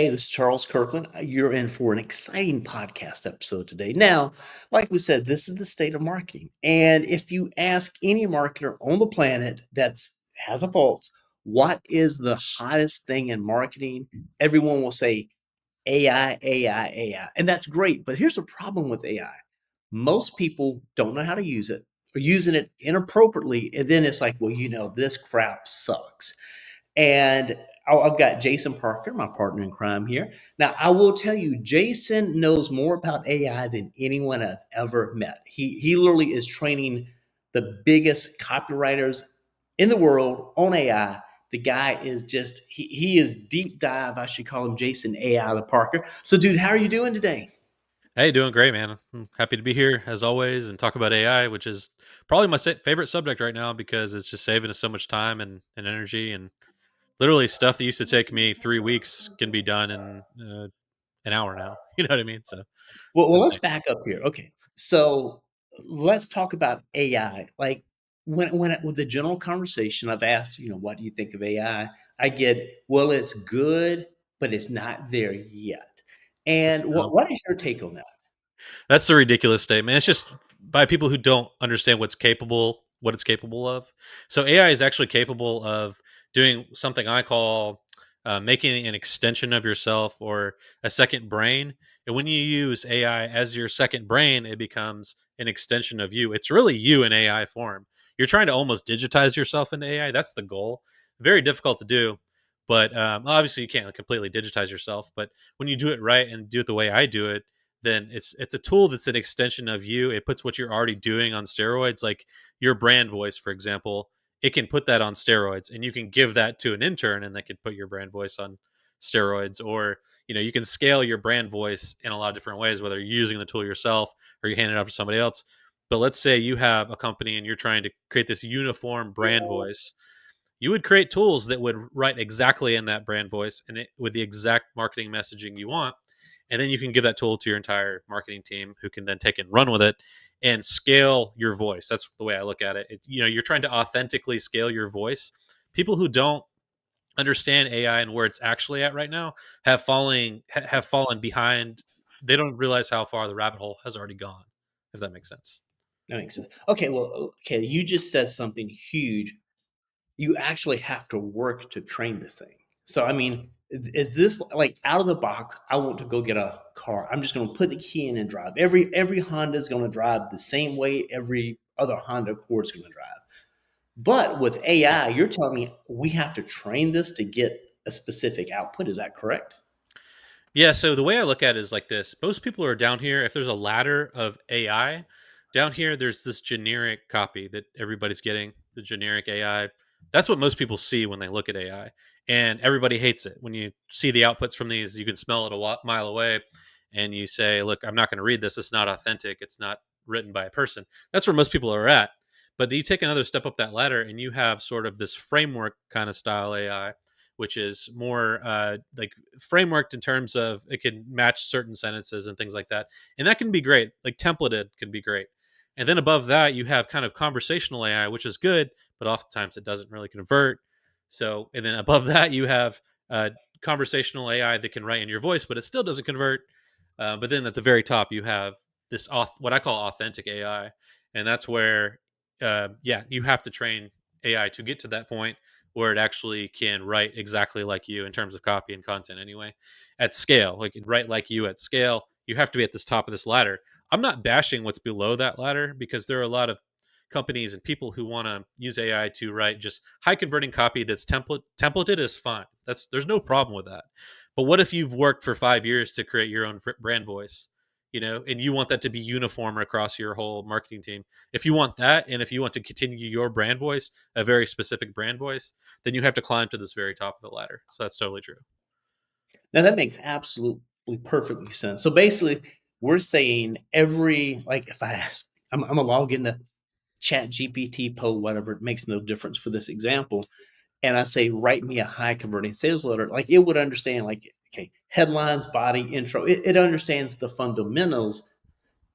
Hey, this is Charles Kirkland. You're in for an exciting podcast episode today. Now, like we said, this is the state of marketing. And if you ask any marketer on the planet that's has a pulse, what is the hottest thing in marketing? Everyone will say AI, AI, AI. And that's great. But here's the problem with AI. Most people don't know how to use it or using it inappropriately. And then it's like, well, this crap sucks. And I've got Jason Parker, my partner in crime here. Now, I will tell you, Jason knows more about AI than anyone I've ever met. He literally is training the biggest copywriters in the world on AI. The guy is just he is deep dive. I should call him Jason AI the Parker. So, dude, how are you doing today? Hey, doing great, man. I'm happy to be here as always and talk about AI, which is probably my favorite subject right now because it's just saving us so much time and energy. And literally, stuff that used to take me 3 weeks can be done in an hour now. You know what I mean? So Well, it's well, let's insane. back up here. Okay, so let's talk about AI. Like with the general conversation, I've asked, what do you think of AI? I get, well, it's good, but it's not there yet. And That's what is your take on that? That's a ridiculous statement. It's just by people who don't understand what it's capable of. So AI is actually capable of doing something I call making an extension of yourself or a second brain. And when you use AI as your second brain, it becomes an extension of you. It's really you in AI form. You're trying to almost digitize yourself into AI. That's the goal. Very difficult to do, but obviously you can't completely digitize yourself. But when you do it right and do it the way I do it, then it's a tool that's an extension of you. It puts what you're already doing on steroids, like your brand voice, for example. It can put that on steroids, and you can give that to an intern, and they can put your brand voice on steroids. Or you can scale your brand voice in a lot of different ways, whether you're using the tool yourself or you hand it off to somebody else. But let's say you have a company and you're trying to create this uniform brand voice. You would create tools that would write exactly in that brand voice and with the exact marketing messaging you want, and then you can give that tool to your entire marketing team who can then take it and run with it and scale your voice. That's the way I look at it. You're trying to authentically scale your voice. People who don't understand AI and where it's actually at right now have fallen behind. They don't realize how far the rabbit hole has already gone, if that makes sense. That makes sense. Okay, well, okay, you just said something huge. You actually have to work to train this thing. So, I mean, is this like out of the box? I want to go get a car. I'm just going to put the key in and drive. Every Honda is going to drive the same way every other Honda Accord is going to drive. But with AI, you're telling me we have to train this to get a specific output. Is that correct? Yeah, so the way I look at it is like this. Most people are down here, if there's a ladder of AI, down here there's this generic copy that everybody's getting, the generic AI. That's what most people see when they look at AI. And everybody hates it. When you see the outputs from these, you can smell it a mile away and you say, "Look, I'm not going to read this. It's not authentic. It's not written by a person." That's where most people are at. But then you take another step up that ladder and you have sort of this framework kind of style AI, which is more like frameworked in terms of it can match certain sentences and things like that. And that can be great. Like templated can be great. And then above that, you have kind of conversational AI, which is good, but oftentimes it doesn't really convert. So, and then above that, you have conversational AI that can write in your voice, but it still doesn't convert. But then at the very top, you have this what I call authentic AI, and that's where, yeah, you have to train AI to get to that point where it actually can write exactly like you in terms of copy and content. Anyway, at scale, like write like you at scale, you have to be at this top of this ladder. I'm not bashing what's below that ladder because there are a lot of companies and people who want to use AI to write just high converting copy that's templated is fine. There's no problem with that. But what if you've worked for 5 years to create your own brand voice, and you want that to be uniform across your whole marketing team? If you want that, and if you want to continue your brand voice, a very specific brand voice, then you have to climb to this very top of the ladder. So that's totally true. Now that makes absolutely perfectly sense. So basically, we're saying like if I ask, I'm gonna log into Chat GPT, Poe, whatever, it makes no difference for this example. And I say, write me a high converting sales letter, like it would understand, like, okay, headlines, body, intro. It understands the fundamentals,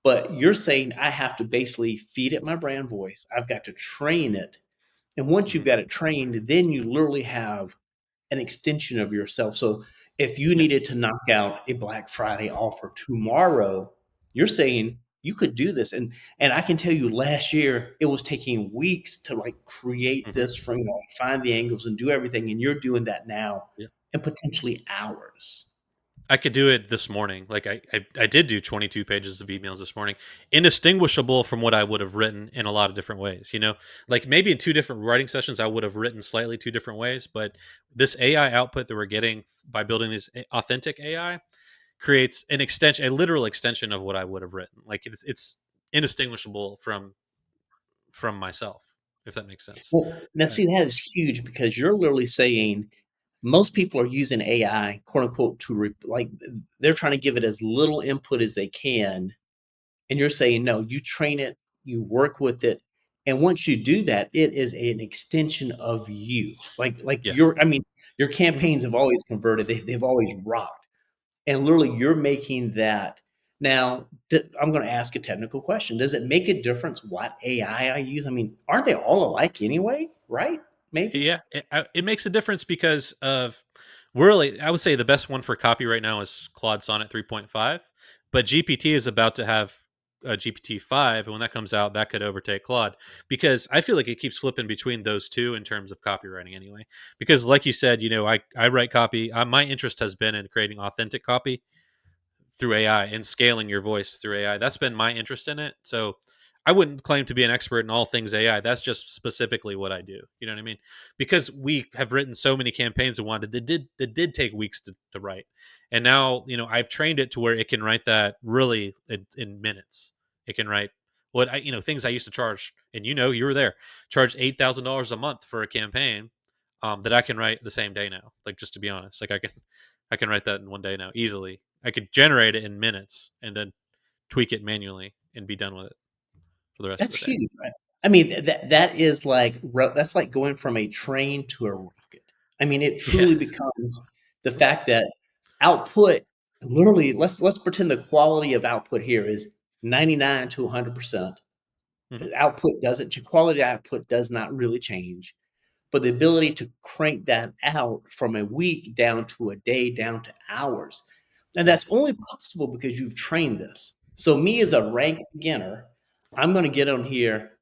but you're saying I have to basically feed it my brand voice. I've got to train it. And once you've Mhm. got it trained, then you literally have an extension of yourself. So If you Yeah. needed to knock out a Black Friday offer tomorrow, you're saying you could do this. And I can tell you last year it was taking weeks to like create Hmm. this from, find the angles and do everything. And you're doing that now Yeah. in potentially hours. I could do it this morning. Like I did do 22 pages of emails this morning, indistinguishable from what I would have written in a lot of different ways. Like maybe in two different writing sessions, I would have written slightly two different ways. But this AI output that we're getting by building this authentic AI creates an extension, a literal extension of what I would have written. Like it's indistinguishable from myself, if that makes sense. Well, now Uh, see, that is huge because you're literally saying most people are using AI, quote unquote, like they're trying to give it as little input as they can. And you're saying, no, you train it, you work with it. And once you do that, it is an extension of you. Like yeah. your Hmm. campaigns have always converted, they've always rocked. And literally, you're making that. Now, I'm going to ask a technical question. Does it make a difference what AI I use? I mean, aren't they all alike anyway? Right? Maybe. Yeah, it makes a difference because of really, I would say the best one for copy right now is Claude Sonnet 3.5, but GPT is about to have GPT 5, and when that comes out, that could overtake Claude because I feel like it keeps flipping between those two in terms of copywriting anyway. Because, like you said, I write copy. My interest has been in creating authentic copy through AI and scaling your voice through AI. That's been my interest in it. So I wouldn't claim to be an expert in all things AI. That's just specifically what I do. You know what I mean? Because we have written so many campaigns and wanted that did take weeks to write. And now, I've trained it to where it can write that really in minutes. It can write what things I used to charge, and you were there, charge $8,000 a month for a campaign, that I can write the same day now. Like, just to be honest, like I can write that in one day now easily. I could generate it in minutes and then tweak it manually and be done with it for the rest of That's the day. huge, right? I mean, that is like that's like going from a train to a rocket. I mean, it Yeah. truly becomes the fact that output literally, let's pretend the quality of output here is 99 to 100%. Hmm. Output doesn't quality output does not really change, but the ability to crank that out from a week down to a day, down to hours. And Yeah. that's only possible because you've trained this. So me as Hmm. a rank beginner, I'm going to get on here.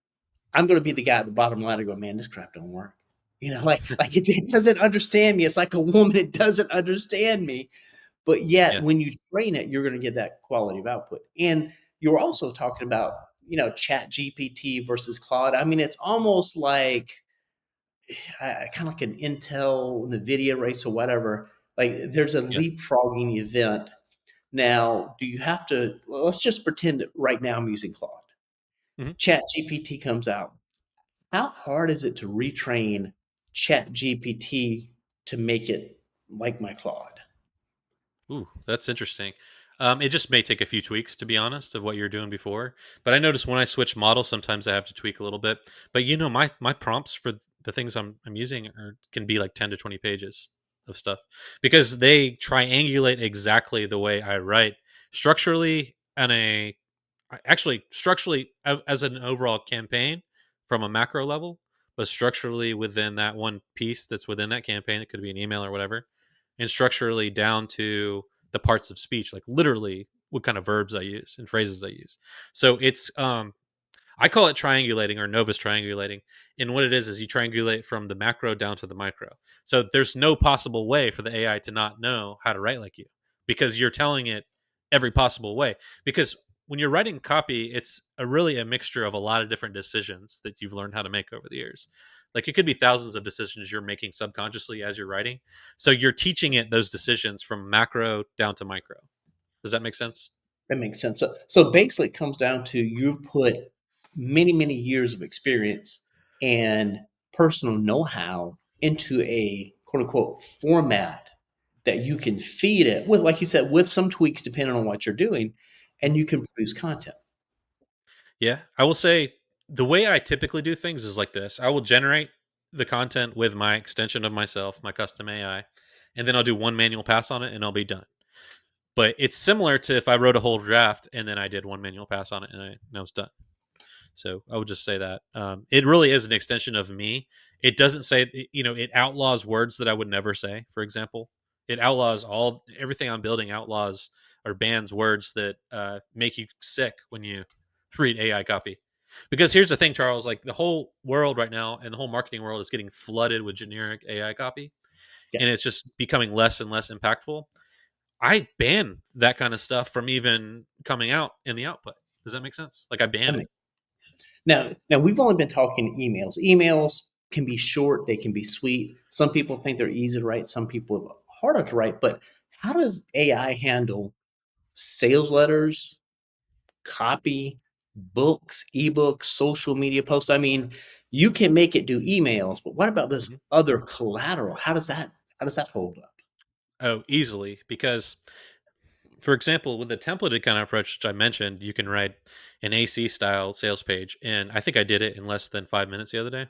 I'm going to be the guy at the bottom line going, man, this crap don't work. Like it doesn't understand me. It's like a woman. It doesn't understand me. But yet, Yeah. when you train it, you're going to get that quality of output. And you're also talking about, Chat GPT versus Claude. I mean, it's almost like kind of like an Intel, NVIDIA race or whatever. Like there's a Yeah. leapfrogging event. Now, do you have to, well, let's just pretend that right now I'm using Claude. Hmm. Chat GPT comes out. How hard is it to retrain Chat GPT to make it like my Claude? Ooh, that's interesting. It just may take a few tweaks, to be honest, of what you're doing before. But I notice when I switch models, sometimes I have to tweak a little bit. But my prompts for the things I'm using can be like 10 to 20 pages of stuff because they triangulate exactly the way I write structurally and actually structurally as an overall campaign from a macro level, but structurally within that one piece that's within that campaign. It could be an email or whatever, and structurally down to the parts of speech, like literally what kind of verbs I use and phrases I use. So it's I call it triangulating or Novus triangulating. And what it is you triangulate from the macro down to the micro. So there's no possible way for the AI to not know how to write like you because you're telling it every possible way. Because when you're writing copy, it's really a mixture of a lot of different decisions that you've learned how to make over the years. Like it could be thousands of decisions you're making subconsciously as you're writing. So you're teaching it those decisions from macro down to micro. Does that make sense? That makes sense. So basically, it comes down to you've put many, many years of experience and personal know-how into a quote unquote format that you can feed it with, like you said, with some tweaks depending on what you're doing, and Mhm. you can produce content. Yeah, I will say the way I typically do things is like this. I will generate the content with my extension of myself, my custom AI, and then I'll do one manual pass on it and I'll be done. But it's similar to if I wrote a whole draft and then I did one manual pass on it and I was done. So I would just say that it really is an extension of me. It doesn't say, it outlaws words that I would never say, for example. It outlaws all everything I'm building. Outlaws or bans words that make you sick when you read AI copy. Because here's the thing, Charles. Like the whole world right now, and the whole marketing world is getting flooded with generic AI copy, and it's Yes, just becoming less and less impactful. I ban that kind of stuff from even coming out in the output. Does that make sense? Like I ban that it. makes sense. Now we've only been talking emails. Emails can be short, they can be sweet. Some people think they're easy to write, some people are harder to write. But how does AI handle sales letters, copy, books, ebooks, social media posts? I mean, you can make it do emails, but what about this Mhm. other collateral? How does that hold up? Oh, easily. Because, for example, with the templated kind of approach, which I mentioned, you can write an AC style sales page. And I think I did it in less than 5 minutes the other day.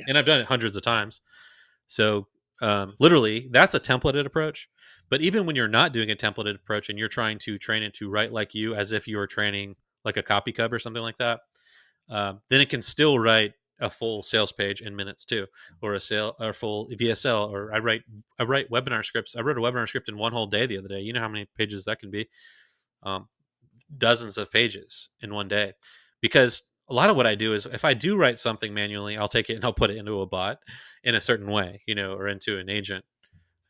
And I've Yes. done it hundreds of times. So, literally, that's a templated approach. But even when you're not doing a templated approach and you're trying to train it to write like you, as if you were training like a copy cub or something like that, then it can still write a full sales page in minutes too, or a sale or full VSL. Or I write webinar scripts. I wrote a webinar script in one whole day the other day. You know how many pages that can be? Um, Dozens of pages in one day. Because a lot of what I do is if I do write something manually, I'll take it and I'll put it into a bot in a certain way, or into an agent,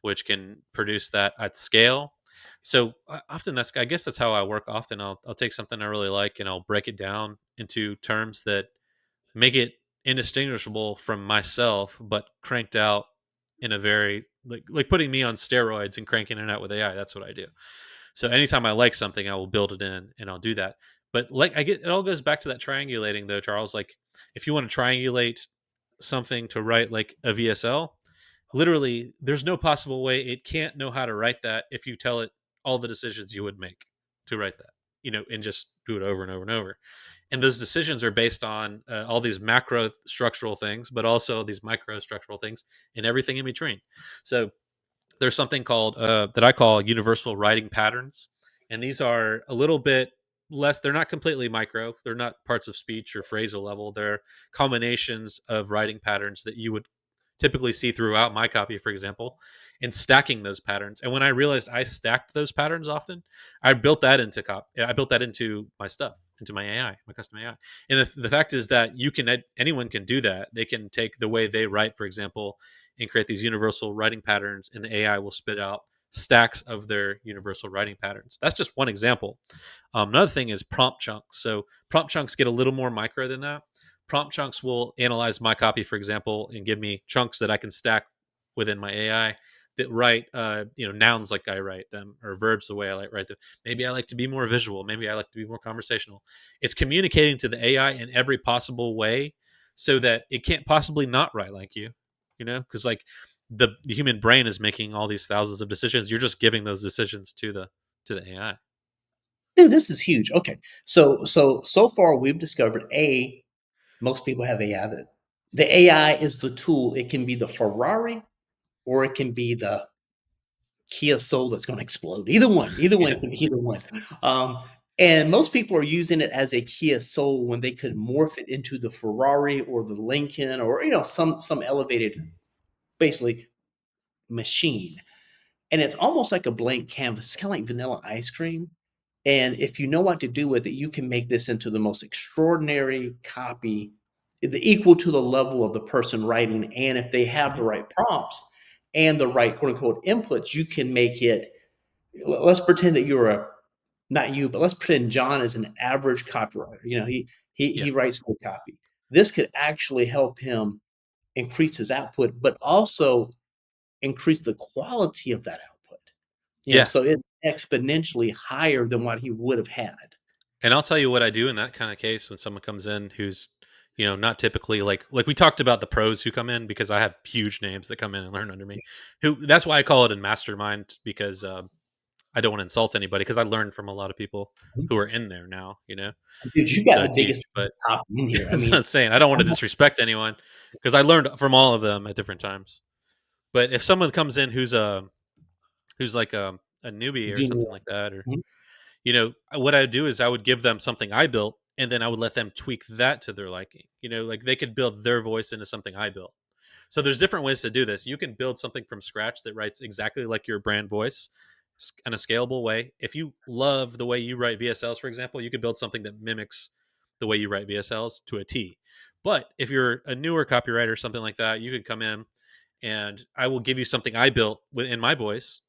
which can produce that at scale. So often I guess that's how I work. Often I'll take something I really like and I'll break it down into terms that make it indistinguishable from myself, but cranked out in a very like putting me on steroids and cranking it out with AI. That's what I do. So anytime I like something, I will build it in and I'll do that. But like I get it all goes back to that triangulating though, Charles. Like if you want to triangulate something to write like a VSL, literally there's no possible way it can't know how to write that if you tell it all the decisions you would make to write that, and just do it over and over and over. And those decisions are based on all these macro structural things, but also these micro structural things and everything in between. So there's something called that I call universal writing patterns, and these are a little bit less. They're not completely micro. They're not parts of speech or phrasal level. They're combinations of writing patterns that you would typically see throughout my copy, for example, and stacking those patterns. And when I realized I stacked those patterns often, I built that into I built that into my stuff, into my AI, my custom AI. And the fact is that anyone can do that. They can take the way they write, for example, and create these universal writing patterns, and the AI will spit out stacks of their universal writing patterns. That's just one example. Another thing is prompt chunks. So prompt chunks get a little more micro than that. Prompt chunks will analyze my copy, for example, and give me chunks that I can stack within my AI that write, nouns like I write them, or verbs the way I write them. Maybe I like to be more visual. Maybe I like to be more conversational. It's communicating to the AI in every possible way so that it can't possibly not write like you, because like the human brain is making all these thousands of decisions. You're just giving those decisions to the AI. Dude, this is huge. Okay. So far we've discovered most people have AI. That the AI is the tool. It can be the Ferrari or it can be the Kia Soul that's going to explode. Either one Yeah, can be either one. Um, and most people are using it as a Kia Soul when they could morph it into the Ferrari or the Lincoln, or some elevated, basically, machine. And it's almost like a blank canvas. It's kind of like vanilla ice cream. And if you know what to do with it, you can make this into the most extraordinary copy, equal to the level of the person writing. And if they have hmm the right prompts and the right quote unquote inputs, you can make it. Let's pretend that you're not you, but let's pretend John is an average copywriter. He yeah, writes good copy. This could actually help him increase his output, but also increase the quality of that output. yeah. So it's exponentially higher than what he would have had. And I'll tell you what I do in that kind of case when someone comes in who's, not typically like we talked about the pros who come in, because I have huge names that come in and learn under me. Yes. Who That's why I call it a mastermind, because I don't want to insult anybody, because I learned from a lot of people who are in there now, Dude, you got that I the biggest teach. But copy in here. I it's mean, not saying I don't want to I'm not disrespect anyone, because I learned from all of them at different times. But if someone comes in who's like a newbie or junior. something like that, or Mhm. what I would do is I would give them something I built, and then I would let them tweak that to their liking. Like they could build their voice into something I built. So there's different ways to do this. You can build something from scratch that writes exactly like your brand voice in a scalable way. If you love the way you write VSLs, for example, you could build something that mimics the way you write VSLs to a T. But if you're a newer copywriter or something like that, you could come in and I will give you something I built in my voice,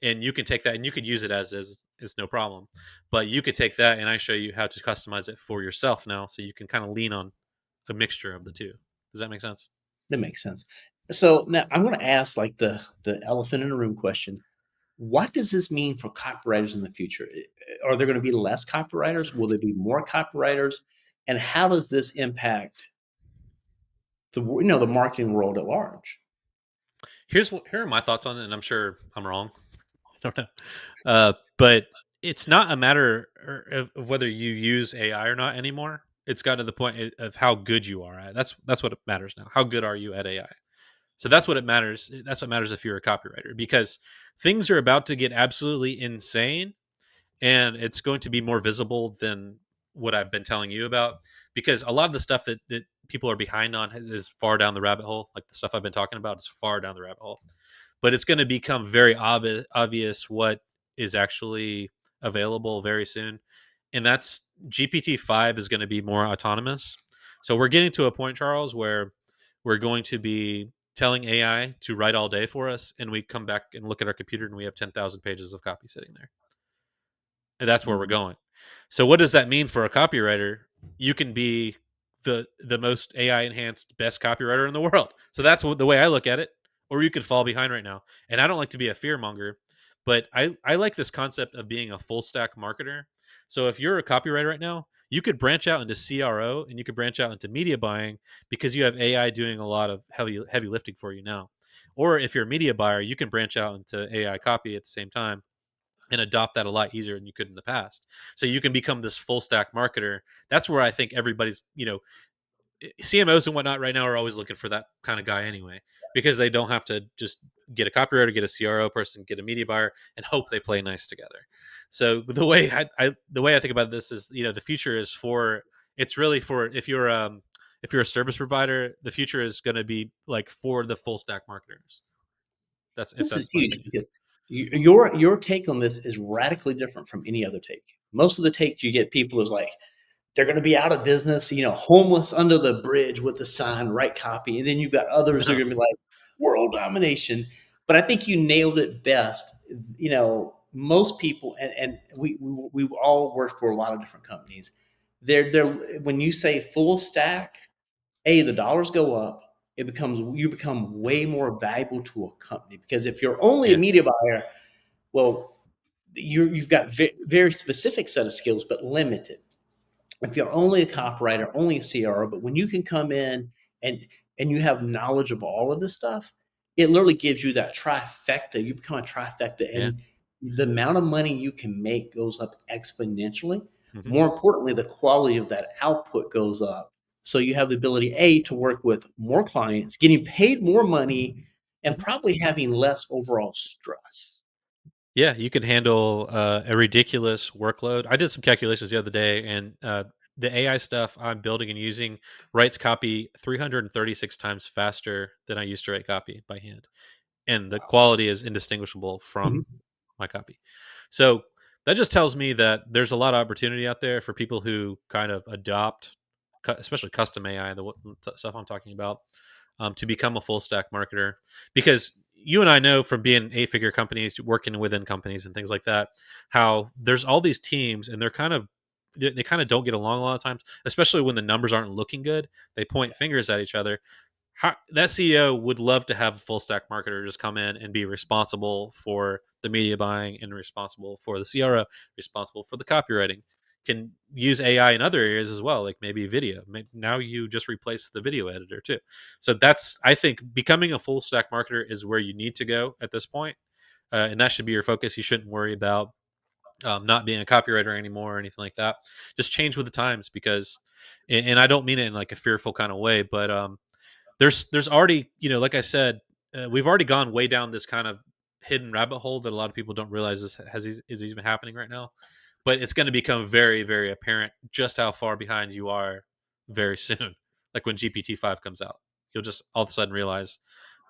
and you can take that and you could use it as is. It's no problem. But you could take that and I show you how to customize it for yourself now, so you can kind of lean on a mixture of the two. Does that make sense? That makes sense. So now I'm going to ask like the elephant in the room question. What does this mean for copywriters in the future? Are there going to be less copywriters? Will there be more copywriters? And how does this impact the marketing world at large? Here are my thoughts on it, and I'm sure I'm wrong. I don't know, but it's not a matter of whether you use AI or not anymore. It's got to the point of how good you are at it. That's what it matters now. How good are you at AI? So that's what it matters. That's what matters if you're a copywriter, because things are about to get absolutely insane, and it's going to be more visible than what I've been telling you about. Because a lot of the stuff that people are behind on is far down the rabbit hole. Like the stuff I've been talking about is far down the rabbit hole, but it's going to become very obvious what is actually available very soon. And that's GPT-5 is going to be more autonomous. So we're getting to a point, Charles, where we're going to be telling AI to write all day for us, and we come back and look at our computer and we have 10,000 pages of copy sitting there. And that's where we're Mhm. going. So what does that mean for a copywriter? You can be the most AI enhanced best copywriter in the world. So that's the way I look at it. Or you could fall behind right now. And I don't like to be a fear monger, but I like this concept of being a full stack marketer. So if you're a copywriter right now, you could branch out into CRO and you could branch out into media buying, because you have AI doing a lot of heavy lifting for you now. Or if you're a media buyer, you can branch out into AI copy at the same time and adopt that a lot easier than you could in the past. So you can become this full stack marketer. That's where I think everybody's, CMOs and whatnot right now are always looking for that kind of guy anyway, because they don't have to just get a copywriter, get a CRO person, get a media buyer, and hope they play nice together. So the way I think about this is, the future is for, it's really for, if you're a service provider, the future is going to be like for the full stack marketers. This is That's my huge opinion. because your take on this is radically different from any other take. Most of the take you get people is like, they're going to be out of business, homeless under the bridge with the sign, right copy. And then you've got others that are going to be like world domination. But I think you nailed it best. Most people, and we've all worked for a lot of different companies. They're when you say full stack, the dollars go up. You become way more valuable to a company because if you're only a Yeah. media buyer, well, you've got very specific set of skills, but limited. If you're only a copywriter, only a CRO, but when you can come in and you have knowledge of all of this stuff, it literally gives you that trifecta. You become a trifecta, Yeah. and the amount of money you can make goes up exponentially. Hmm. More importantly, the quality of that output goes up. So you have the ability, to work with more clients, getting paid more money, and Hmm. probably having less overall stress. Yeah, you can handle a ridiculous workload. I did some calculations the other day, and the AI stuff I'm building and using writes copy 336 times faster than I used to write copy by hand, and the quality is indistinguishable from Mhm. my copy. So that just tells me that there's a lot of opportunity out there for people who kind of adopt, especially custom AI, stuff I'm talking about, to become a full stack marketer. Because you and I know from being 8-figure companies, working within companies and things like that, how there's all these teams and they kind of don't get along a lot of times, especially when the numbers aren't looking good. They point fingers at each other. That CEO would love to have a full stack marketer just come in and be responsible for the media buying and responsible for the CRO, responsible for the copywriting. Can use AI in other areas as well, like maybe video. Now you just replace the video editor too. So that's, I think, becoming a full stack marketer is where you need to go at this point, and that should be your focus. You shouldn't worry about not being a copywriter anymore or anything like that. Just change with the times, because, and I don't mean it in like a fearful kind of way, but there's already, like I said, we've already gone way down this kind of hidden rabbit hole that a lot of people don't realize is even happening right now. But it's going to become very, very apparent just how far behind you are very soon, like when GPT-5 comes out. you'll just all of a sudden realize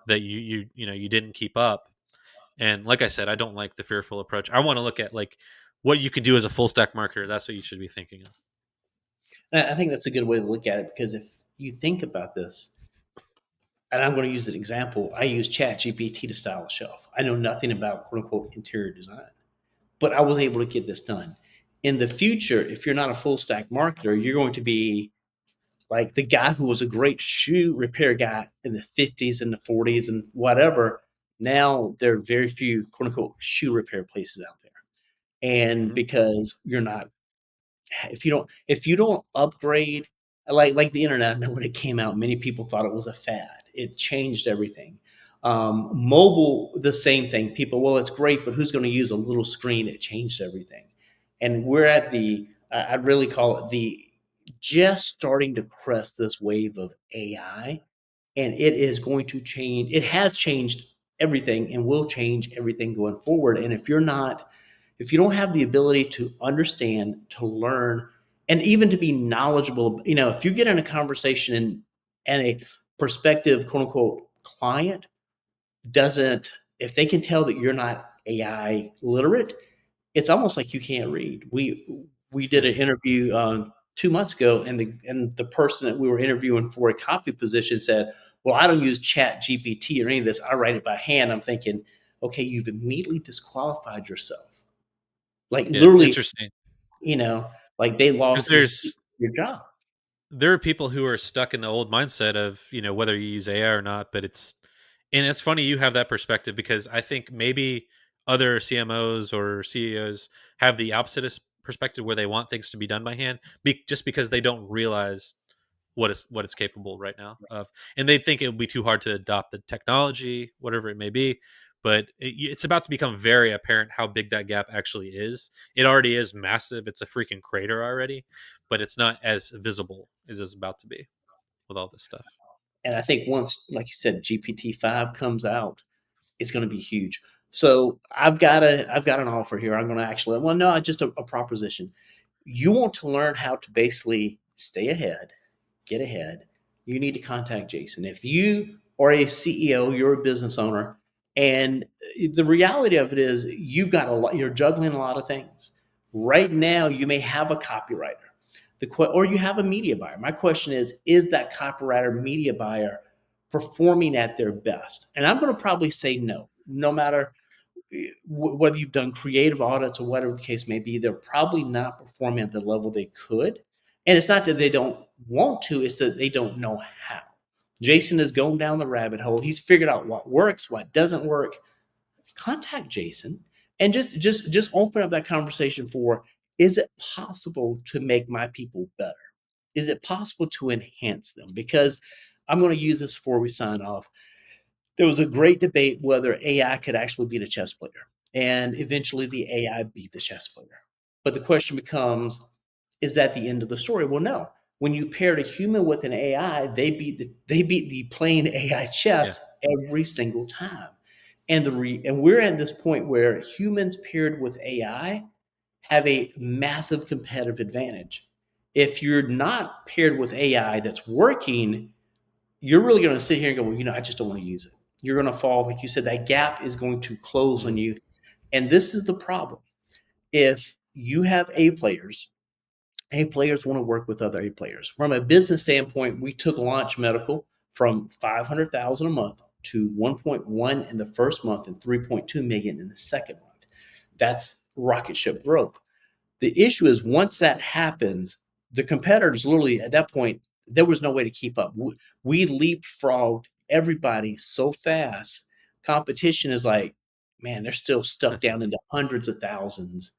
that you didn't keep up. And like I said, I don't like the fearful approach. I want to look at like what you can do as a full stack marketer. That's what you should be thinking of. And I think that's a good way to look at it because if you think about this, and I'm going to use an example, I use Chat GPT to style a shelf. I know nothing about quote unquote interior design, but I was able to get this done. In the future, if you're not a full stack marketer, you're going to be like the guy who was a great shoe repair guy in the 50s and the 40s and whatever. Now there are very few quote unquote shoe repair places out there. And Hmm. because you're not, if you don't upgrade, like the internet, I know when it came out, many people thought it was a fad. It changed everything. Mobile, the same thing. People, well, it's great, but who's going to use a little screen? It changed everything. And we're at the, I'd really call it the just starting to crest this wave of AI, and it is going to change. It has changed everything and will change everything going forward. And if you don't have the ability to understand, to learn, and even to be knowledgeable, if you get in a conversation and a prospective quote unquote client doesn't, if they can tell that you're not AI literate, it's almost like you can't read. We did Yeah. an interview 2 months ago, and the person that we were interviewing for a copy position said, "Well, I don't use Chat GPT or any of this. I write it by hand." I'm thinking, okay, you've immediately disqualified yourself. Like Yeah. literally, Interesting. you know, like they Because lost your job. there are people who are stuck in the old mindset of whether you use AI or not. But it's funny you have that perspective, because I think maybe other CMOs or CEOs have the opposite perspective, where they want things to be done by hand, just because they don't realize what it's capable right now of, and they think it would be too hard to adopt the technology, whatever it may be. But it's about to become very apparent how big that gap actually is. It already is massive. It's a freaking crater already, but it's not as visible as it's about to be with all this stuff. And I think once, like you said, GPT-5 comes out, it's going to be huge. So I've got an offer here. I'm going to actually, well, no, just a proposition. You want to learn how to basically stay ahead, get ahead, you need to contact Jason. If you are a CEO, you're a business owner, and the reality of it is you've got a lot, you're juggling a lot of things. Right now, you may have a copywriter, or you have a media buyer. My question is that copywriter media buyer performing at their best? And I'm going to probably say no, no matter whether you've done creative audits or whatever the case may be, they're probably not performing at the level they could. And it's not that they don't want to, it's that they don't know how. Jason is going down the rabbit hole. He's figured out what works, what doesn't work. Contact Jason and just open up that conversation for, is it possible to make my people better? Is it possible to enhance them? Because I'm going to use this before we sign off. There was a great debate whether AI could actually beat a chess player. And eventually the AI beat the chess player. But the question becomes, is that the end of the story? Well, no. When you paired a human with an AI, they beat the playing AI Yeah. chess every single time. And we're at this point where humans paired with AI have a massive competitive advantage. If you're not paired with AI that's working, you're really going to sit here and go, well, I just don't want to use it. You're going to fall, like you said, that gap is going to close on Mhm. you. And this is the problem. If you have A players want to work with other A players. From a business standpoint, we took Launch Medical from 500,000 a month to 1.1 in the first month and 3.2 million in the second month. That's rocket ship growth. The issue is once that happens, the competitors literally at that point, there was no way to keep up. We leapfrogged everybody so fast. Competition is like, man, they're still stuck down into hundreds of thousands.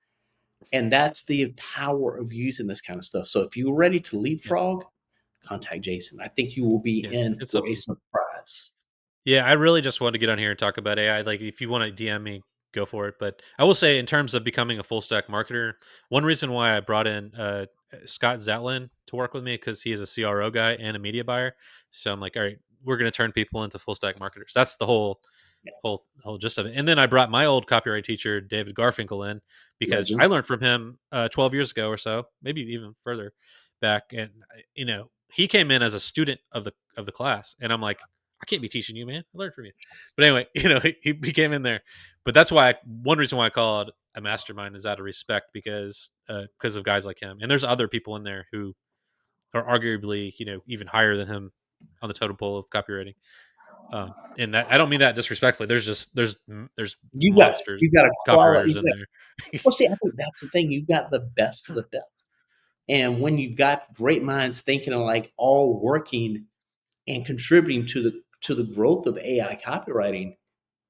And that's the power of using this kind of stuff. So if you're ready to Yeah. leapfrog, contact Jason. I think you will be Yeah. in It's for a something. surprise. Yeah, I really just wanted to get on here and talk about AI. Like, if you want to DM me, go for it. But I will say, in terms of becoming a full stack marketer, one reason why I brought in Scott Zatlin to work with me, because he is a CRO guy and a media buyer. So I'm like, all right, we're going to turn people into full stack marketers. That's the Yeah. whole gist of it. And then I brought my old copyright teacher, David Garfinkel, in, because I Legend. learned from him 12 years ago or so, maybe even further back. And he came in as a student of the class, and I'm like, I can't be teaching you, man. I learned from you. But anyway, he came in there. But that's why one reason why I call it a mastermind is out of respect because of guys like him. And there's other people in there who are arguably even higher than him on the totem pole of copywriting. And that, I don't mean that disrespectfully. There's monsters You got a quality. copywriters in there. Well, see, I think that's the thing. You've got the best of the best. And when you've got great minds thinking alike, all working and contributing to the growth of AI copywriting,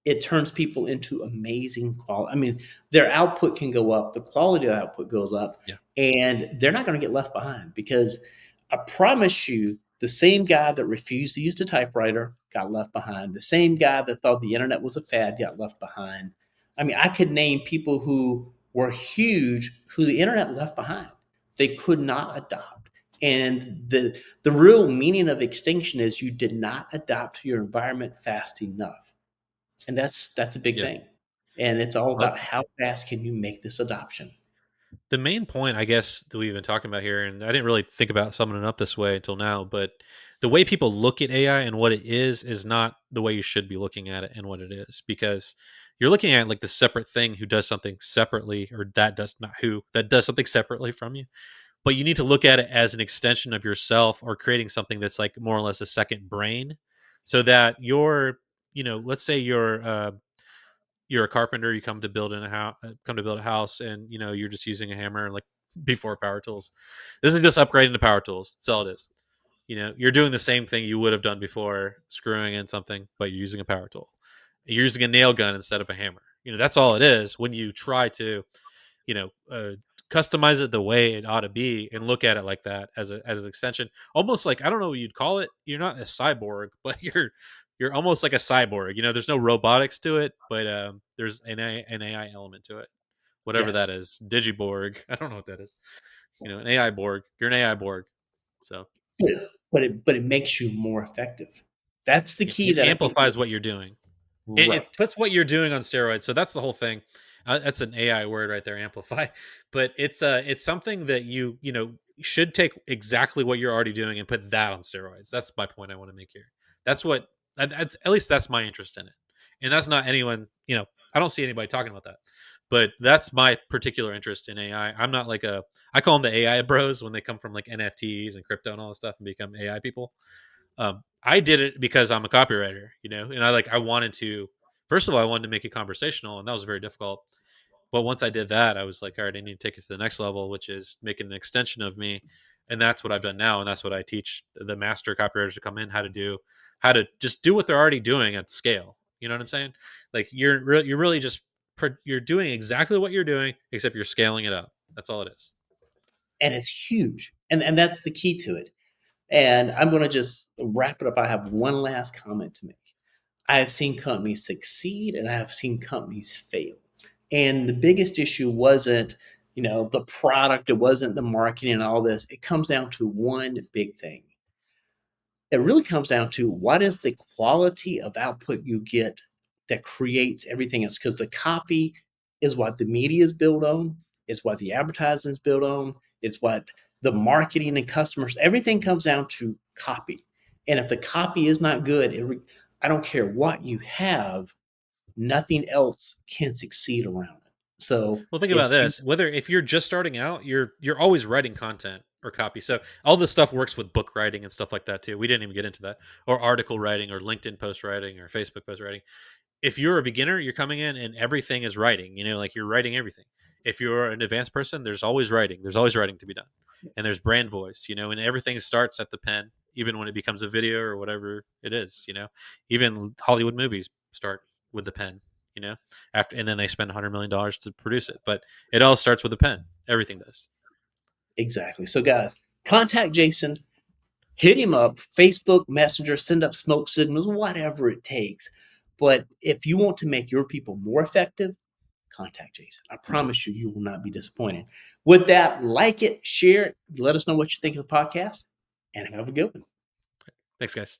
it turns people into amazing quality. I mean, their output can go up, the quality of output goes up, Yeah, and they're not going to get left behind because I promise you, the same guy that refused to use the typewriter got left behind. The same guy that thought the internet was a fad got left behind. I mean, I could name people who were huge who the internet left behind. They could not adopt. And the real meaning of extinction is you did not adapt to your environment fast enough. And that's a big yeah. thing. And it's all Well, about how fast can you make this adoption. the main point, I guess, that we've been talking about here, and I didn't really think about summing it up this way until now, but the way people look at AI and what it is not the way you should be looking at it and what it is, because you're looking at like the separate thing who does something separately, or that does not who that does something separately from you. But you need to look at it as an extension of yourself, or creating something that's like more or less a second brain, so that let's say you're a carpenter, you come to build in a house, come to build a house, and you're just using a hammer like before power tools. This is just upgrading the power tools. That's all it is. You're doing the same thing you would have done before, screwing in something, but you're using a power tool. You're using a nail gun instead of a hammer. That's all it is. When you try to you know uh, customize it the way it ought to be and look at it like that as an extension, almost like, I don't know what you'd call it. You're not a cyborg, but you're almost like a cyborg. There's no robotics to it, but there's an AI element to it, whatever that Yes. is. Digiborg, I don't know what that is. An AI borg. You're an AI borg. So But it makes you more effective. That's the key it that I think amplifies what you're doing. It right. puts what you're doing on steroids. So that's the whole thing. That's an AI word right there, amplify. But it's something that you should take exactly what you're already doing and put that on steroids. That's my point I want to make here. That's what at least that's my interest in it. And that's not anyone. I don't see anybody talking about that. But that's my particular interest in AI. I'm not like I call them the AI bros when they come from like NFTs and crypto and all this stuff and become AI people. I did it because I'm a copywriter, and I wanted to. First of all, I wanted to make it conversational, and that was very difficult. But once I did that, I was like, all right, I need to take it to the next level, which is making an extension of me, and that's what I've done now, and that's what I teach the master copywriters to come in how to do, how to just do what they're already doing at scale. You know what I'm saying? Like you're really just you're doing exactly what you're doing, except you're scaling it up. That's all it is. And it's huge. And that's the key to it. And I'm going to just wrap it up. I have one last comment to make. I have seen companies succeed and I have seen companies fail. And the biggest issue wasn't, the product, it wasn't the marketing and all this. It comes down to one big thing. It really comes down to what is the quality of output you get that creates everything else. Because the copy is what the media is built on, is what the advertising is built on, it's what the marketing and customers, everything comes down to copy. And if the copy is not good, I don't care what you have, nothing else can succeed around it. So Well, think about if you, this. Whether if you're just starting out, you're always writing content or copy. So all this stuff works with book writing and stuff like that too. We didn't even get into that. Or article writing or LinkedIn post writing or Facebook post writing. If you're a beginner, you're coming in and everything is writing, like you're writing everything. If you're an advanced person, there's always writing. There's always writing to be done. And yes, there's brand voice, and everything starts at the pen, even when it becomes a video or whatever it is. Even Hollywood movies start with the pen, you know, after, and then they spend $100 million to produce it. But it all starts with a pen. Everything does. exactly. So guys, contact Jason, hit him up, Facebook Messenger, send up smoke signals, whatever it takes. But if you want to make your people more effective, contact Jason. I promise you, you will not be disappointed. With that, like it, share it, let us know what you think of the podcast, and have a good one. Thanks, guys.